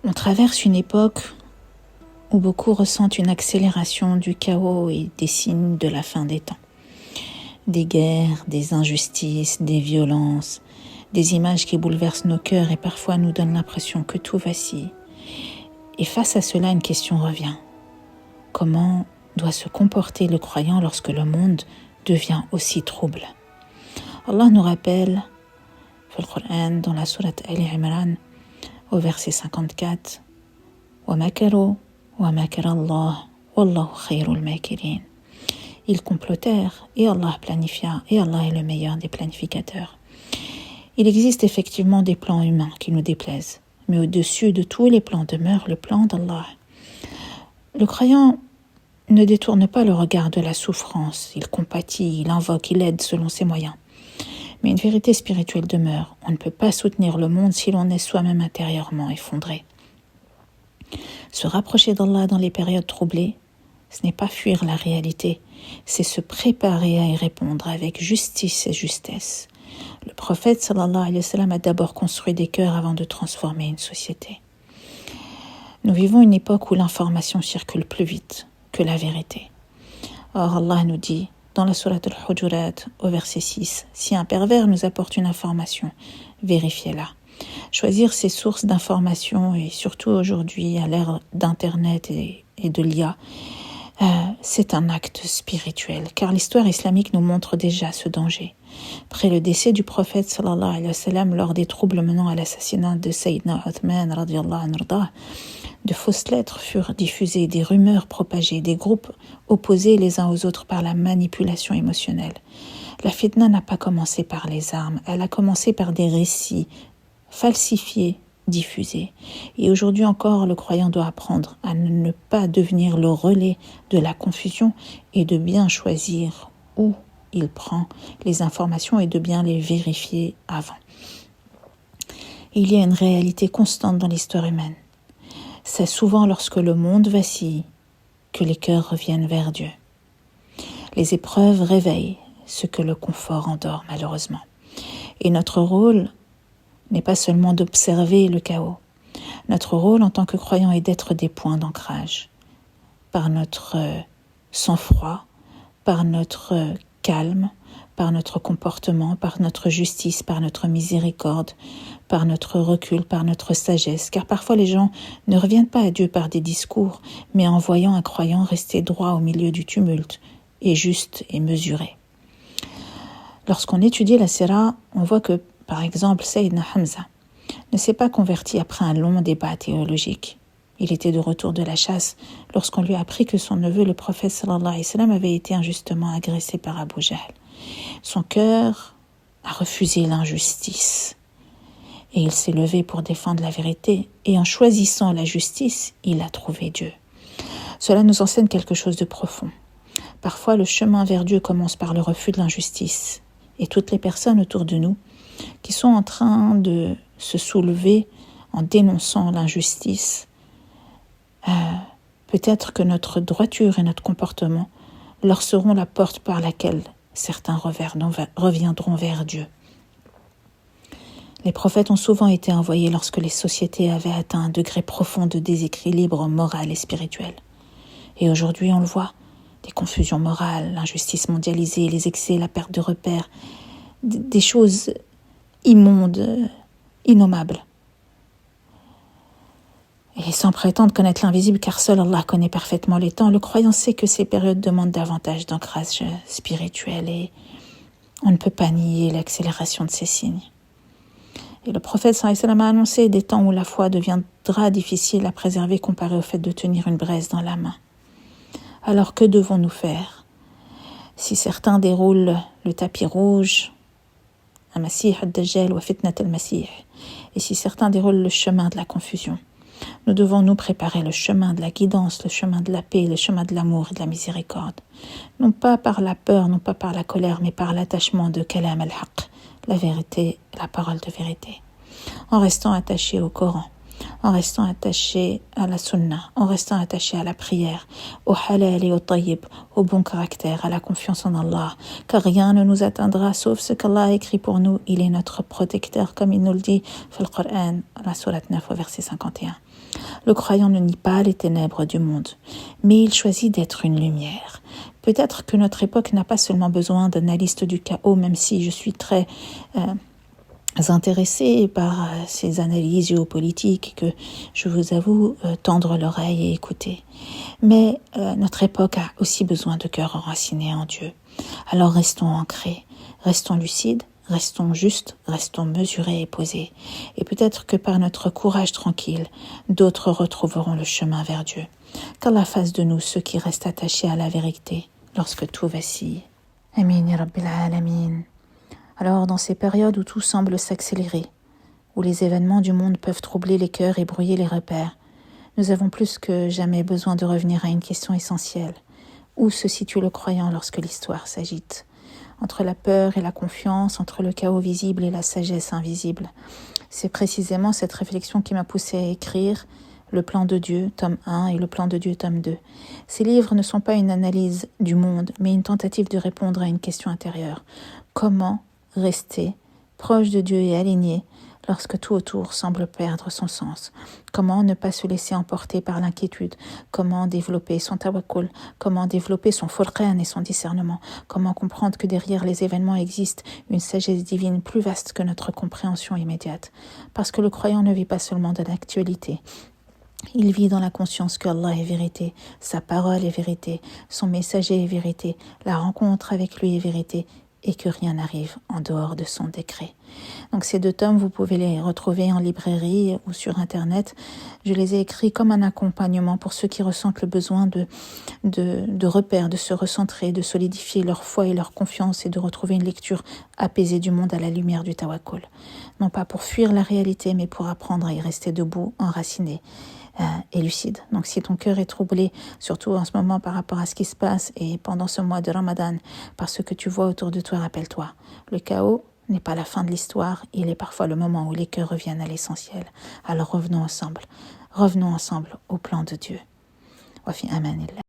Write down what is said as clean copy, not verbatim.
On traverse une époque où beaucoup ressentent une accélération du chaos et des signes de la fin des temps. Des guerres, des injustices, des violences, des images qui bouleversent nos cœurs et parfois nous donnent l'impression que tout vacille. Et face à cela, une question revient. Comment doit se comporter le croyant lorsque le monde devient aussi trouble? Allah nous rappelle, dans le Coran, dans la sourate Ali Imran, au verset 54, وَمَكَرُوا وَمَكَرَ اللَّهُ وَاللَّهُ خَيْرُ الْمَاكِرِينَ. Ils complotèrent et Allah planifia, et Allah est le meilleur des planificateurs. Il existe effectivement des plans humains qui nous déplaisent, mais au-dessus de tous les plans demeure le plan d'Allah. Le croyant ne détourne pas le regard de la souffrance, il compatit, il invoque, il aide selon ses moyens. Mais une vérité spirituelle demeure, on ne peut pas soutenir le monde si l'on est soi-même intérieurement effondré. Se rapprocher d'Allah dans les périodes troublées, ce n'est pas fuir la réalité, c'est se préparer à y répondre avec justice et justesse. Le prophète sallallahu alayhi wa sallam a d'abord construit des cœurs avant de transformer une société. Nous vivons une époque où l'information circule plus vite que la vérité. Or Allah nous dit dans la sourate Al-Hujurat au verset 6, si un pervers nous apporte une information, vérifiez-la. Choisir ses sources d'information et surtout aujourd'hui à l'ère d'Internet et de l'IA, c'est un acte spirituel, car l'histoire islamique nous montre déjà ce danger. Après le décès du prophète sallallahu alayhi wa sallam lors des troubles menant à l'assassinat de Sayyidina Uthman radiyallahu anhu, de fausses lettres furent diffusées, des rumeurs propagées, des groupes opposés les uns aux autres par la manipulation émotionnelle. La fitna n'a pas commencé par les armes, elle a commencé par des récits falsifiés, diffusés. Et aujourd'hui encore, le croyant doit apprendre à ne pas devenir le relais de la confusion et de bien choisir où il prend les informations et de bien les vérifier avant. Il y a une réalité constante dans l'histoire humaine. C'est souvent lorsque le monde vacille que les cœurs reviennent vers Dieu. Les épreuves réveillent ce que le confort endort malheureusement. Et notre rôle n'est pas seulement d'observer le chaos. Notre rôle en tant que croyant est d'être des points d'ancrage. Par notre sang-froid, par notre calme, par notre comportement, par notre justice, par notre miséricorde, par notre recul, par notre sagesse. Car parfois les gens ne reviennent pas à Dieu par des discours, mais en voyant un croyant rester droit au milieu du tumulte, et juste et mesuré. Lorsqu'on étudie la Sira, on voit que, par exemple, Sayyidina Hamza ne s'est pas converti après un long débat théologique. Il était de retour de la chasse lorsqu'on lui a appris que son neveu, le prophète sallallahu alayhi wa sallam, avait été injustement agressé par Abu Jahl. Son cœur a refusé l'injustice et il s'est levé pour défendre la vérité et en choisissant la justice, il a trouvé Dieu. Cela nous enseigne quelque chose de profond. Parfois, le chemin vers Dieu commence par le refus de l'injustice et toutes les personnes autour de nous qui sont en train de se soulever en dénonçant l'injustice, peut-être que notre droiture et notre comportement leur seront la porte par laquelle certains reviendront vers Dieu. Les prophètes ont souvent été envoyés lorsque les sociétés avaient atteint un degré profond de déséquilibre moral et spirituel. Et aujourd'hui, on le voit, des confusions morales, l'injustice mondialisée, les excès, la perte de repères, des choses immondes, innommables. Et sans prétendre connaître l'invisible, car seul Allah connaît parfaitement les temps, le croyant sait que ces périodes demandent davantage d'ancrage spirituel et on ne peut pas nier l'accélération de ces signes. Et le prophète sallallahu alayhi wa sallam a annoncé des temps où la foi deviendra difficile à préserver comparé au fait de tenir une braise dans la main. Alors que devons-nous faire? Si certains déroulent le tapis rouge, Al-Masih al-Dajjal wa Fitnat al-Masih, et si certains déroulent le chemin de la confusion, nous devons nous préparer le chemin de la guidance, le chemin de la paix, le chemin de l'amour et de la miséricorde. Non pas par la peur, non pas par la colère, mais par l'attachement de Kalam al-Haq, la vérité, la parole de vérité. En restant attaché au Coran, en restant attaché à la Sunna, en restant attaché à la prière, au halal et au tayyib, au bon caractère, à la confiance en Allah, car rien ne nous atteindra sauf ce qu'Allah a écrit pour nous. Il est notre protecteur, comme il nous le dit dans le Coran, la sourate 9 au verset 51. Le croyant ne nie pas les ténèbres du monde, mais il choisit d'être une lumière. Peut-être que notre époque n'a pas seulement besoin d'analystes du chaos, même si je suis très intéressée par ces analyses géopolitiques que je vous avoue tendre l'oreille et écouter. Mais notre époque a aussi besoin de cœurs enracinés en Dieu. Alors restons ancrés, restons lucides, restons justes, restons mesurés et posés. Et peut-être que par notre courage tranquille, d'autres retrouveront le chemin vers Dieu. Qu'Allah fasse de nous ceux qui restent attachés à la vérité lorsque tout vacille. Amin ya Rabbil Alamin. Alors, dans ces périodes où tout semble s'accélérer, où les événements du monde peuvent troubler les cœurs et brouiller les repères, nous avons plus que jamais besoin de revenir à une question essentielle. Où se situe le croyant lorsque l'histoire s'agite ? Entre la peur et la confiance, entre le chaos visible et la sagesse invisible. C'est précisément cette réflexion qui m'a poussée à écrire Le plan de Dieu, tome 1 et Le plan de Dieu, tome 2. Ces livres ne sont pas une analyse du monde, mais une tentative de répondre à une question intérieure. Comment rester proche de Dieu et aligné lorsque tout autour semble perdre son sens? Comment ne pas se laisser emporter par l'inquiétude? Comment développer son tawakkul? Comment développer son furqan et son discernement? Comment comprendre que derrière les événements existe une sagesse divine plus vaste que notre compréhension immédiate? Parce que le croyant ne vit pas seulement de l'actualité. Il vit dans la conscience que Allah est vérité, sa parole est vérité, son messager est vérité, la rencontre avec lui est vérité, et que rien n'arrive en dehors de son décret. Donc ces 2 tomes, vous pouvez les retrouver en librairie ou sur Internet. Je les ai écrits comme un accompagnement pour ceux qui ressentent le besoin de repères, de se recentrer, de solidifier leur foi et leur confiance et de retrouver une lecture apaisée du monde à la lumière du tawakkul. Non pas pour fuir la réalité, mais pour apprendre à y rester debout, enraciné et lucide. Donc si ton cœur est troublé, surtout en ce moment par rapport à ce qui se passe et pendant ce mois de Ramadan, par ce que tu vois autour de toi, rappelle-toi, le chaos n'est pas la fin de l'histoire, il est parfois le moment où les cœurs reviennent à l'essentiel. Alors revenons ensemble au plan de Dieu. Wa fi amanillah.